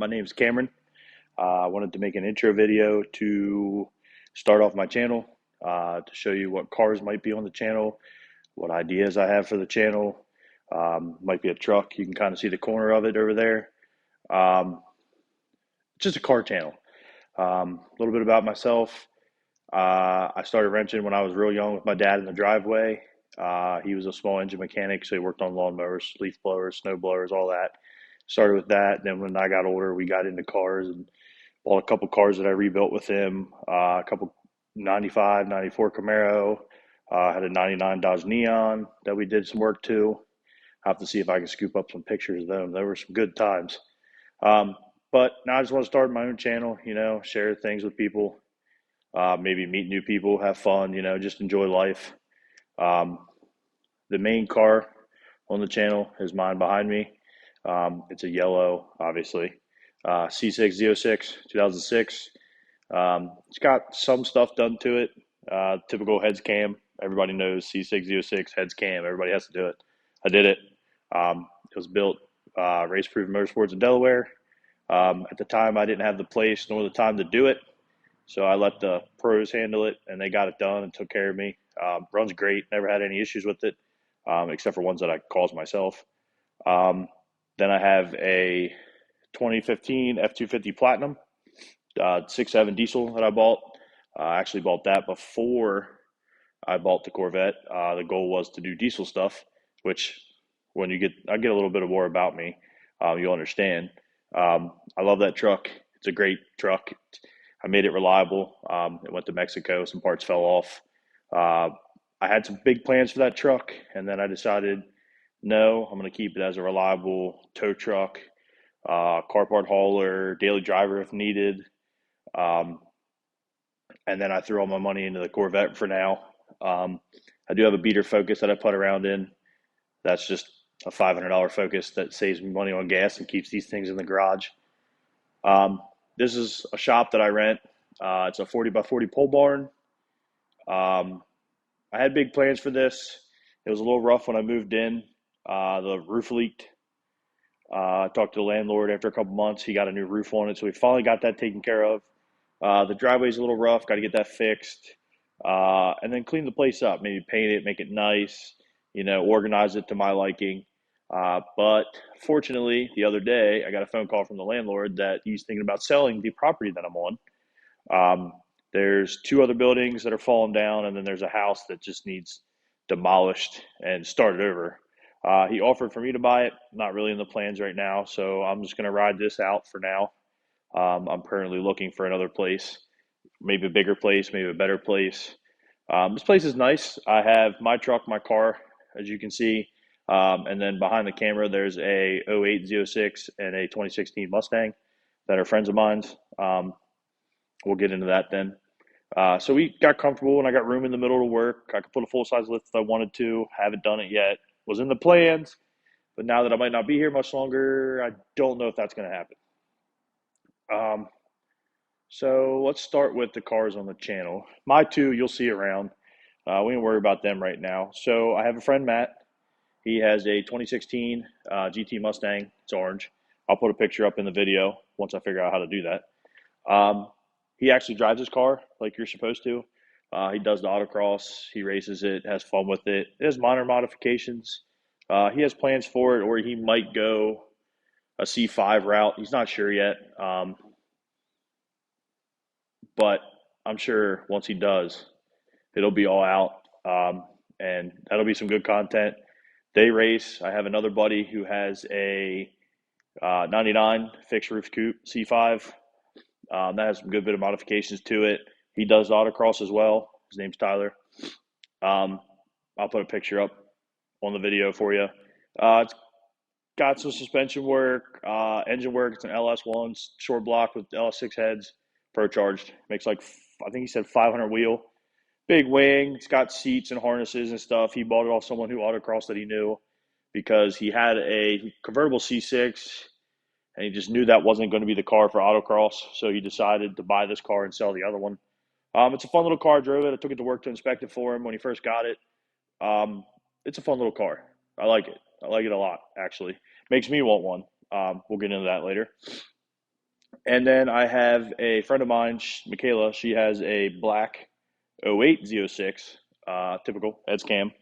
My name's Cameron. I wanted to make an intro video to start off my channel, to show you what cars might be on the channel, what ideas I have for the channel. Might be a truck. You can kind of see the corner of it over there. Um, just a car channel. A little bit about myself. I started wrenching when I was real young with my dad in the driveway. He was a small engine mechanic, so he worked on lawnmowers, leaf blowers, snow blowers, all that. Started with that. Then when I got older, we got into cars and bought a couple cars that I rebuilt with him. A couple 95, 94 Camaro. Had a 99 Dodge Neon that we did some work to. I have to see if I can scoop up some pictures of them. There were some good times. Um, but now I just want to start my own channel, share things with people, maybe meet new people, have fun, just enjoy life. Um, the main car on the channel is mine behind me. It's a yellow, obviously, C6Z06, 2006. It's got some stuff done to it. Typical heads cam. Everybody knows C6Z06 heads cam. Everybody has to do it. I did it. It was built Race Proof Motorsports in Delaware. At the time, I didn't have the place nor the time to do it, so I let the pros handle it, and they got it done and took care of me. Runs great. Never had any issues with it, except for ones that I caused myself. Um, then I have a 2015 F250 Platinum, 6.7 diesel that I bought. I actually bought that before I bought the Corvette. The goal was to do diesel stuff, which when I get a little bit of more about me, you'll understand. I love that truck. It's a great truck. I made it reliable. It went to Mexico. Some parts fell off. Uh, I had some big plans for that truck, and then I decided, no, I'm going to keep it as a reliable tow truck, car part hauler, daily driver if needed. Um, and then I threw all my money into the Corvette for now. I do have a beater Focus that I put around in. That's just a $500 Focus that saves me money on gas and keeps these things in the garage. This is a shop that I rent. It's a 40 by 40 pole barn. Um, I had big plans for this. It was a little rough when I moved in. The roof leaked. I talked to the landlord after a couple months. He got a new roof on it, so we finally got that taken care of. The driveway's a little rough. Got to get that fixed, and then clean the place up. Maybe paint it, make it nice. Organize it to my liking. But fortunately, the other day I got a phone call from the landlord that he's thinking about selling the property that I'm on. Um, there's two other buildings that are falling down, and then there's a house that just needs demolished and started over. He offered for me to buy it. Not really in the plans right now, so I'm just going to ride this out for now. I'm currently looking for another place, maybe a bigger place, maybe a better place. This place is nice. I have my truck, my car, as you can see, and then behind the camera, there's a 08 Z06 and a 2016 Mustang that are friends of mine. We'll get into that then. So we got comfortable and I got room in the middle to work. I could put a full-size lift if I wanted to. Haven't done it yet. Was in the plans, but now that I might not be here much longer, I don't know if that's going to happen. Um, so let's start with the cars on the channel. My two you'll see around. We don't worry about them right now. So I have a friend, Matt. He has a 2016 GT Mustang. It's orange. I'll put a picture up in the video once I figure out how to do that. He actually drives his car like you're supposed to. He does the autocross. He races it, has fun with it. It has minor modifications. He has plans for it, or he might go a C5 route. He's not sure yet, but I'm sure once he does, it'll be all out, and that'll be some good content. They race. I have another buddy who has a 99 fixed roof coupe C5. That has some good bit of modifications to it. He does autocross as well. His name's Tyler. Um, I'll put a picture up on the video for you. It's got some suspension work, engine work. It's an LS1 short block with LS6 heads, pro charged. Makes like, I think he said 500 wheel. Big wing. It's got seats and harnesses and stuff. He bought it off someone who autocrossed that he knew because he had a convertible C6 and he just knew that wasn't going to be the car for autocross. So he decided to buy this car and sell the other one. It's a fun little car. I drove it. I took it to work to inspect it for him when he first got it. It's a fun little car. I like it. I like it a lot, actually. Makes me want one. We'll get into that later. And then I have a friend of mine, Michaela. She has a black '08 Z06, typical heads cam,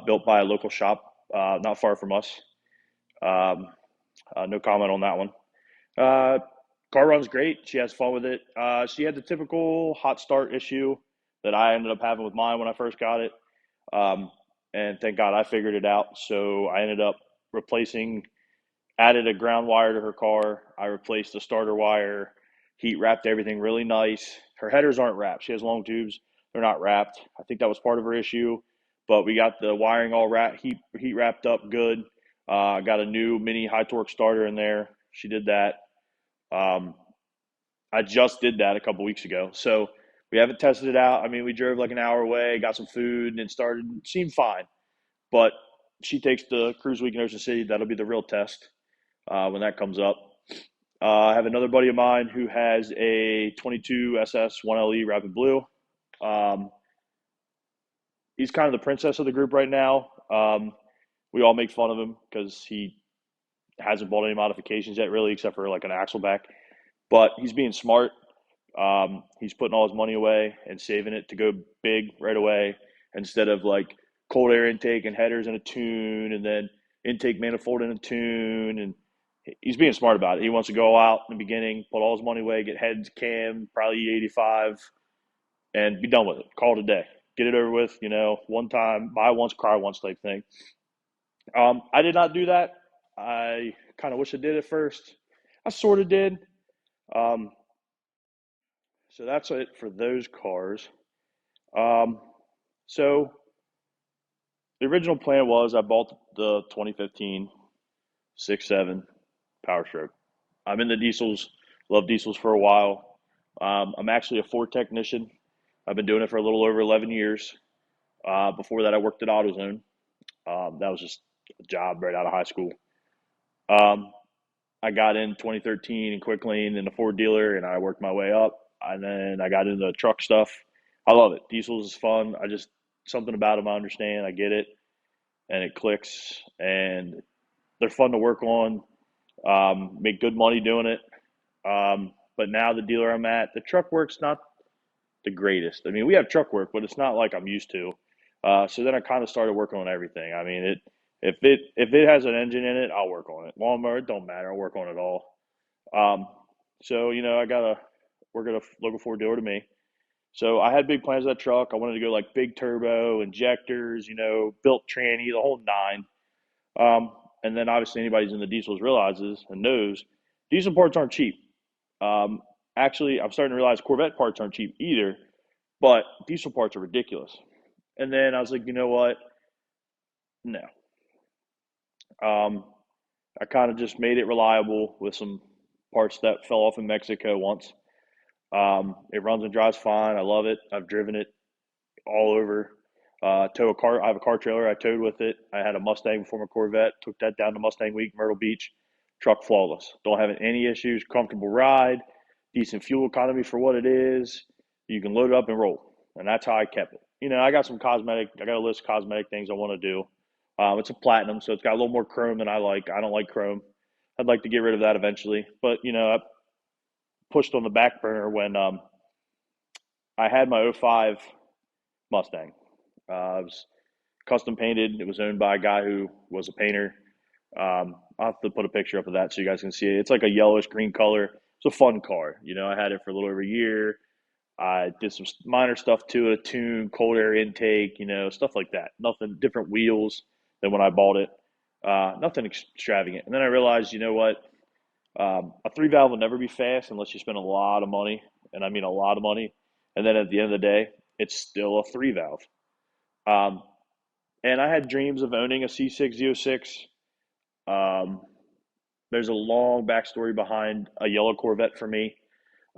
built by a local shop not far from us. Um, no comment on that one. Uh, Car runs great. She has fun with it. She had the typical hot start issue that I ended up having with mine when I first got it. Um, and thank God I figured it out. So I ended up replacing, added a ground wire to her car. I replaced the starter wire, heat wrapped everything really nice. Her headers aren't wrapped. She has long tubes. They're not wrapped. I think that was part of her issue, but we got the wiring all wrapped, heat wrapped up good. Got a new mini high torque starter in there. She did that. Um, I just did that a couple weeks ago. So we haven't tested it out. I mean, we drove like an hour away, got some food, and it started, seemed fine. But she takes the cruise week in Ocean City. That'll be the real test when that comes up. I have another buddy of mine who has a 22 SS 1LE Rapid Blue. Um, he's kind of the princess of the group right now. We all make fun of him because he hasn't bought any modifications yet, really, except for like an axle back. But he's being smart. He's putting all his money away and saving it to go big right away instead of like cold air intake and headers in a tune and then intake manifold in a tune. And he's being smart about it. He wants to go out in the beginning, put all his money away, get heads, cam, probably 85, and be done with it. Call it a day. Get it over with, one time, buy once, cry once type thing. I did not do that. I kind of wish I did at first. I sort of did. Um, so that's it for those cars. Um, so the original plan was I bought the 2015 6.7 Power Stroke. I'm in the diesels, love diesels for a while. I'm actually a Ford technician. I've been doing it for a little over 11 years. Before that, I worked at AutoZone. That was just a job right out of high school. Um, I got in 2013 and quick lane in a Ford dealer, and I worked my way up. And then I got into truck stuff. I love it. Diesels is fun. I just something about them I understand. I get it, and it clicks, and they're fun to work on. Make good money doing it. But now the dealer I'm at, the truck work's not the greatest. I mean, we have truck work, but it's not like I'm used to. So then I kind of started working on everything. I mean, if it has an engine in it, I'll work on it. Lawnmower, it don't matter. I'll work on it all. Um, so I got to work at a local Ford dealer to me. So I had big plans of that truck. I wanted to go like big turbo injectors, built tranny, the whole nine. And then obviously anybody who's in the diesels realizes and knows diesel parts aren't cheap. Um, Actually, I'm starting to realize Corvette parts aren't cheap either, but diesel parts are ridiculous. And then I was like, you know what? No. Um, I kind of just made it reliable with some parts that fell off in Mexico once. It runs and drives fine. I love it. I've driven it all over. Tow a car. I have a car trailer. I towed with it. I had a Mustang before my Corvette. Took that down to Mustang Week, Myrtle Beach. Truck flawless. Don't have any issues. Comfortable ride. Decent fuel economy for what it is. You can load it up and roll. And that's how I kept it. I got some cosmetic. I got a list of cosmetic things I want to do. It's a platinum, so it's got a little more chrome than I like. I don't like chrome. I'd like to get rid of that eventually. But I pushed on the back burner when I had my '05 Mustang. It was custom painted. It was owned by a guy who was a painter. I'll have to put a picture up of that so you guys can see it. It's like a yellowish green color. It's a fun car. I had it for a little over a year. I did some minor stuff to it, tune, cold air intake, stuff like that. Nothing different wheels than when I bought it. Nothing extravagant. And then I realized, you know what? A three valve will never be fast unless you spend a lot of money, and I mean a lot of money. And then at the end of the day, it's still a three valve. Um, and I had dreams of owning a C6 Z06. Um, there's a long backstory behind a yellow Corvette for me.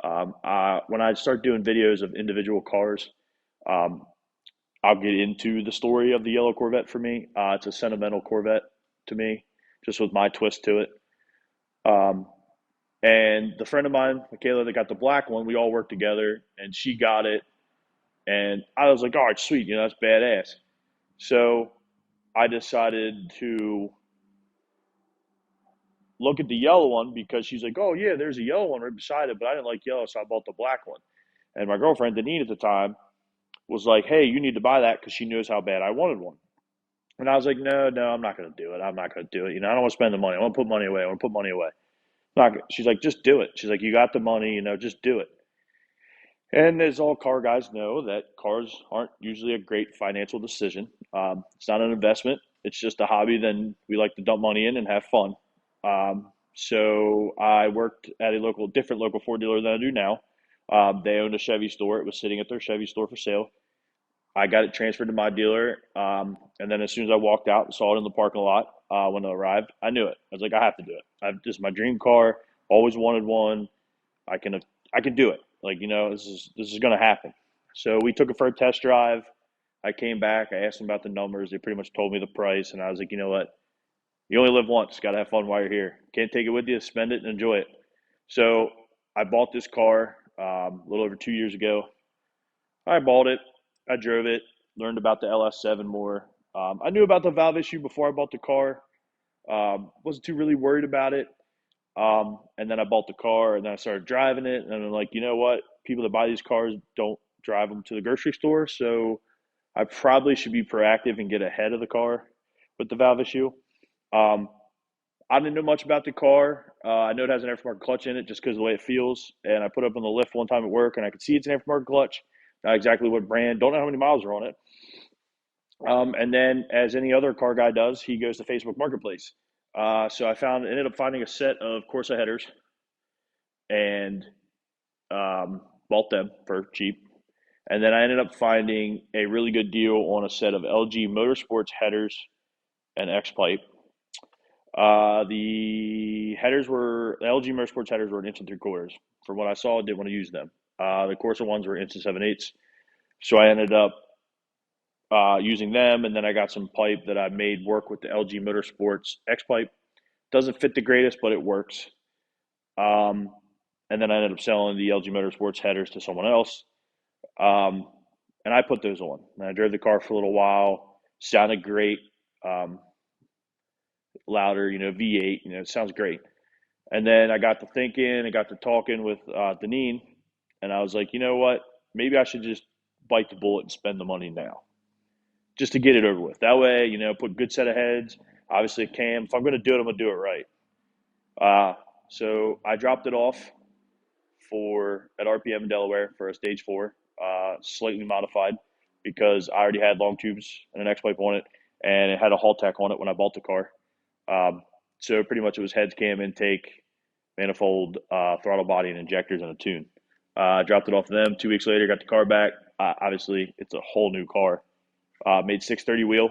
When I start doing videos of individual cars, um, I'll get into the story of the yellow Corvette for me. It's a sentimental Corvette to me, just with my twist to it. Um, and the friend of mine, Michaela, that got the black one, we all worked together, and she got it, and I was like, "All right, sweet, that's badass." So I decided to look at the yellow one because she's like, oh, yeah, there's a yellow one right beside it, but I didn't like yellow, so I bought the black one. And my girlfriend, Denise, at the time, was like, hey, you need to buy that because she knows how bad I wanted one. And I was like, no, no, I'm not going to do it. I'm not going to do it. I don't want to spend the money. I want to put money away. I want to put money away. Not, she's like, just do it. She's like, you got the money, just do it. And as all car guys know, that cars aren't usually a great financial decision. It's not an investment. It's just a hobby. Then we like to dump money in and have fun. So I worked at a different local Ford dealer than I do now. They owned a Chevy store. It was sitting at their Chevy store for sale. I got it transferred to my dealer, and then as soon as I walked out and saw it in the parking lot when it arrived, I knew it. I was like, I have to do it. This is my dream car. Always wanted one. I can I can do it. Like this is going to happen. So we took it for a test drive. I came back. I asked them about the numbers. They pretty much told me the price, and I was like, you know what? You only live once. Got to have fun while you're here. Can't take it with you. Spend it and enjoy it. So I bought this car a little over 2 years ago. I bought it. I drove it. Learned about the LS7 more. I knew about the valve issue before I bought the car. Wasn't too really worried about it. And then I bought the car, and then I started driving it. And I'm like, you know what? People that buy these cars don't drive them to the grocery store, so I probably should be proactive and get ahead of the car with the valve issue. Um, I didn't know much about the car. I know it has an aftermarket clutch in it just because of the way it feels. And I put it up on the lift one time at work, and I could see it's an aftermarket clutch. Not exactly what brand. Don't know how many miles are on it. And then, as any other car guy does, he goes to Facebook Marketplace. So ended up finding a set of Corsa headers and bought them for cheap. And then I ended up finding a really good deal on a set of LG Motorsports headers and X pipe. The LG Motorsports headers were an inch and three quarters. From what I saw, I didn't want to use them. The Corsa ones were inch and 7/8. So I ended up using them, and then I got some pipe that I made work with the LG Motorsports X pipe. Doesn't fit the greatest, but it works. Um, and then I ended up selling the LG Motorsports headers to someone else. Um, and I put those on. And I drove the car for a little while. Sounded great. Um, Louder, V8. It sounds great. And then I got to thinking, I got to talking with Deneen, and I was like, you know what? Maybe I should just bite the bullet and spend the money now, just to get it over with. That way, put a good set of heads. Obviously, a cam. If I'm going to do it, I'm going to do it right. So I dropped it off at RPM in Delaware for a stage 4, slightly modified because I already had long tubes and an X pipe on it, and it had a Haltech on it when I bought the car. So pretty much it was heads, cam, intake, manifold, throttle body, and injectors, and a tune. Dropped it off to them. 2 weeks later, got the car back. Obviously, it's a whole new car. Made 630 wheel.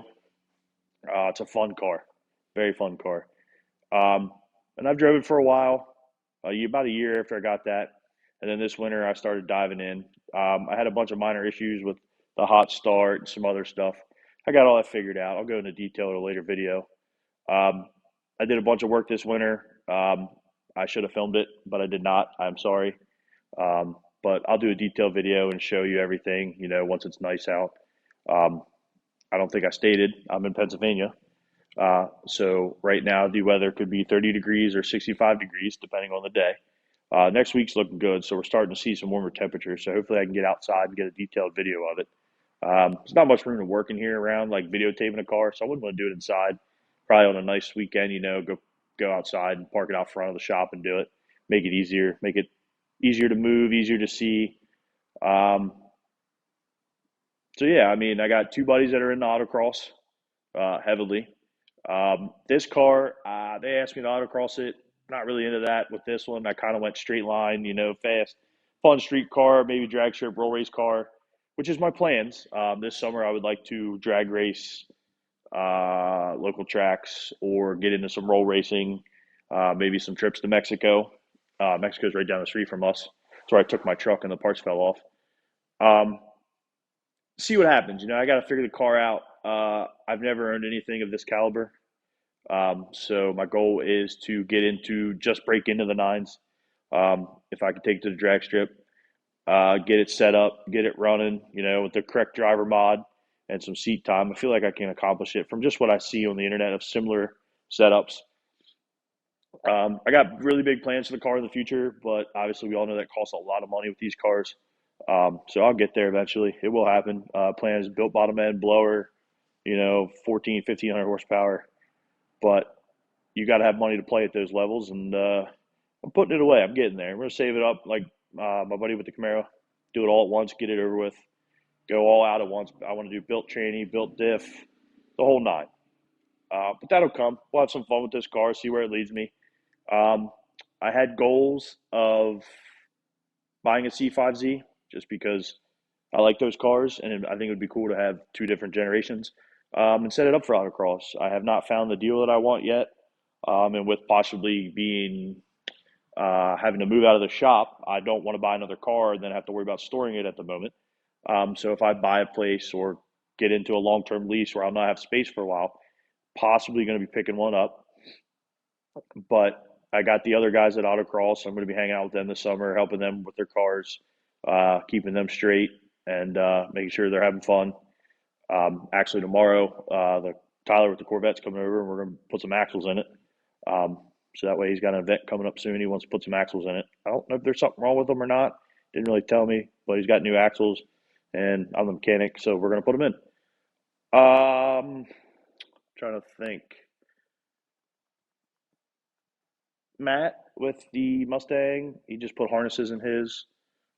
It's a fun car, very fun car. Um, and I've driven it for a while, about a year after I got that. And then this winter, I started diving in. I had a bunch of minor issues with the hot start and some other stuff. I got all that figured out. I'll go into detail in a later video. Um, I did a bunch of work this winter. I should have filmed it, but I did not. I'm sorry. But I'll do a detailed video and show you everything, once it's nice out. Um, I don't think I stated I'm in Pennsylvania. So right now the weather could be 30 degrees or 65 degrees, depending on the day. Next week's looking good, so we're starting to see some warmer temperatures. So hopefully I can get outside and get a detailed video of it. There's not much room to work in here around like videotaping a car, so I wouldn't want to do it inside. Probably on a nice weekend, go outside and park it out front of the shop and do it. Make it easier to move, easier to see. Um, so yeah, I mean, I got two buddies that are in the autocross heavily. This car, they asked me to autocross it. Not really into that with this one. I kind of went straight line, fast, fun street car, maybe drag strip, roll race car, which is my plans. This summer, I would like to drag race local tracks or get into some roll racing, maybe some trips to Mexico. Mexico's right down the street from us. That's where I took my truck and the parts fell off. Um, See what happens. I got to figure the car out. I've never earned anything of this caliber. So my goal is to just break into the nines. If I can take it to the drag strip, get it set up, get it running, with the correct driver mod and some seat time. I feel like I can accomplish it from just what I see on the internet of similar setups. I got really big plans for the car in the future, but obviously we all know that costs a lot of money with these cars. So I'll get there eventually. It will happen. Plan is built bottom end blower, 14, 1500 horsepower, but you got to have money to play at those levels. And I'm putting it away. I'm getting there. I'm going to save it up like my buddy with the Camaro, do it all at once, get it over with, go all out at once. I want to do built tranny, built diff, the whole nine. But that'll come. We'll have some fun with this car, see where it leads me. Um, I had goals of buying a C5Z just because I like those cars, and I think it would be cool to have two different generations and set it up for autocross. I have not found the deal that I want yet, and with possibly being having to move out of the shop, I don't want to buy another car and then have to worry about storing it at the moment. So if I buy a place or get into a long-term lease where I'll not have space for a while, possibly going to be picking one up. But I got the other guys at Autocross. I'm going to be hanging out with them this summer, helping them with their cars, keeping them straight, and making sure they're having fun. Actually, tomorrow, the Tyler with the Corvette's coming over, and we're going to put some axles in it. Um, so that way, he's got an event coming up soon. He wants to put some axles in it. I don't know if there's something wrong with them or not. Didn't really tell me, but he's got new axles, and I'm the mechanic, so we're going to put them in. Trying to think. Matt with the Mustang, he just put harnesses in his.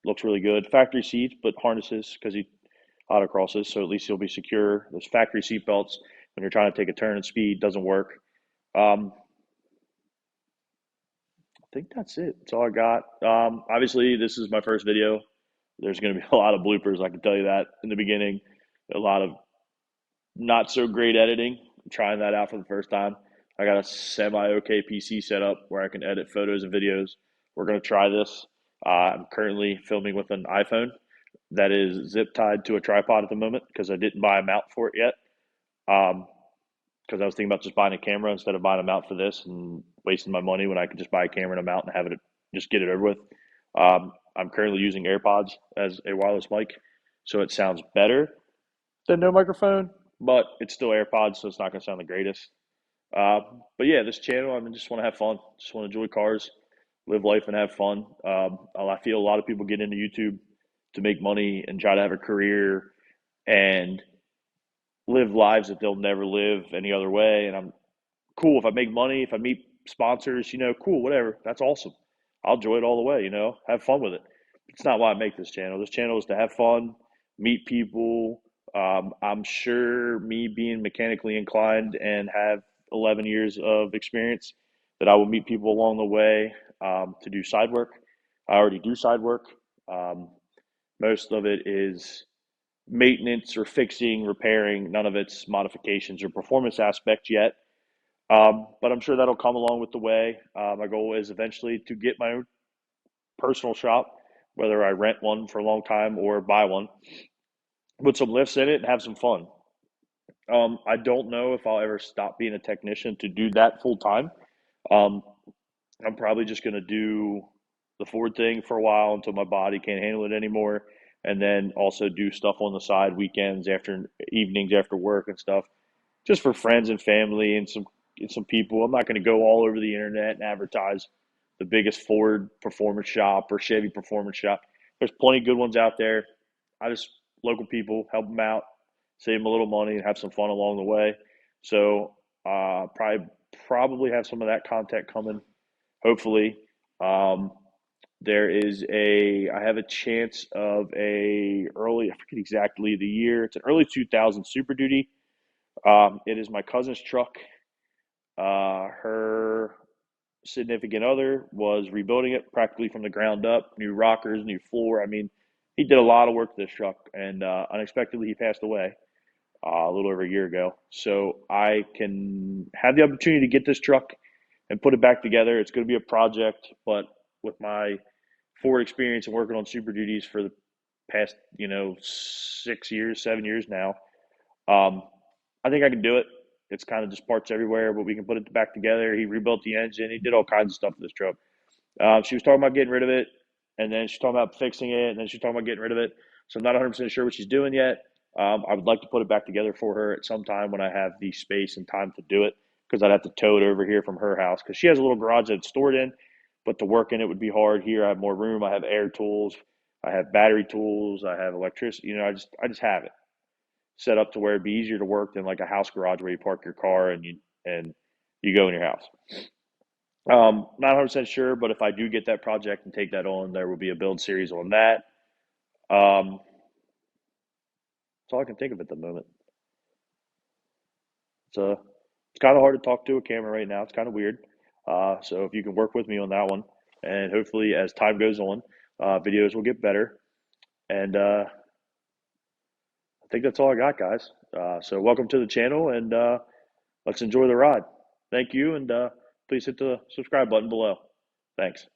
Looks really good. Factory seats, but harnesses because he autocrosses, so at least he'll be secure. Those factory seat belts when you're trying to take a turn and speed doesn't work. Um, I think that's it. That's all I got. Obviously, this is my first video. There's going to be a lot of bloopers. I can tell you that in the beginning. A lot of not so great editing. I'm trying that out for the first time. I got a semi okay PC set up where I can edit photos and videos. We're going to try this. I'm currently filming with an iPhone that is zip tied to a tripod at the moment because I didn't buy a mount for it yet. Um, because I was thinking about just buying a camera instead of buying a mount for this and wasting my money when I could just buy a camera and a mount and have it just get it over with. I'm currently using AirPods as a wireless mic, so it sounds better than no microphone, but it's still AirPods, so it's not going to sound the greatest. Uh, but yeah, this channel, I mean, just want to have fun. Just want to enjoy cars, live life, and have fun. I feel a lot of people get into YouTube to make money and try to have a career and live lives that they'll never live any other way. And I'm cool if I make money, if I meet sponsors, cool, whatever. That's awesome. I'll enjoy it all the way, have fun with it. It's not why I make this channel. This channel is to have fun, meet people. I'm sure me being mechanically inclined and have 11 years of experience that I will meet people along the way to do side work. I already do side work. Um, Most of it is maintenance or fixing, repairing. None of it's modifications or performance aspect yet. But I'm sure that'll come along with the way. My goal is eventually to get my own personal shop, whether I rent one for a long time or buy one, put some lifts in it and have some fun. I don't know if I'll ever stop being a technician to do that full time. Um, I'm probably just going to do the Ford thing for a while until my body can't handle it anymore. And then also do stuff on the side, weekends, after evenings, after work and stuff, just for friends and family and some people. I'm not going to go all over the internet and advertise the biggest Ford performance shop or Chevy performance shop. There's plenty of good ones out there. I just local people help them out, save them a little money, and have some fun along the way. So probably have some of that content coming. Hopefully, um, I have a chance of a early. I forget exactly the year. It's an early 2000 Super Duty. It is my cousin's truck. Her significant other was rebuilding it practically from the ground up, new rockers, new floor. I mean, he did a lot of work to this truck, and unexpectedly he passed away a little over a year ago. So I can have the opportunity to get this truck and put it back together. It's going to be a project, but with my Ford experience and working on Super Duties for the past, 6 years, 7 years now, um, I think I can do it. It's kind of just parts everywhere, but we can put it back together. He rebuilt the engine. He did all kinds of stuff with this truck. She was talking about getting rid of it, and then she's talking about fixing it, and then she's talking about getting rid of it. So I'm not 100% sure what she's doing yet. I would like to put it back together for her at some time when I have the space and time to do it because I'd have to tow it over here from her house because she has a little garage that's stored in, but to work in it would be hard. Here I have more room. I have air tools, I have battery tools, I have electricity. I just have it set up to where it'd be easier to work than like a house garage where you park your car and you go in your house. Not 100% sure, but if I do get that project and take that on, there will be a build series on that. That's all I can think of at the moment. It's kind of hard to talk to a camera right now. It's kind of weird. So if you can work with me on that one, and hopefully as time goes on, videos will get better. And I think that's all I got, guys. So welcome to the channel, and let's enjoy the ride. Thank you, and please hit the subscribe button below. Thanks.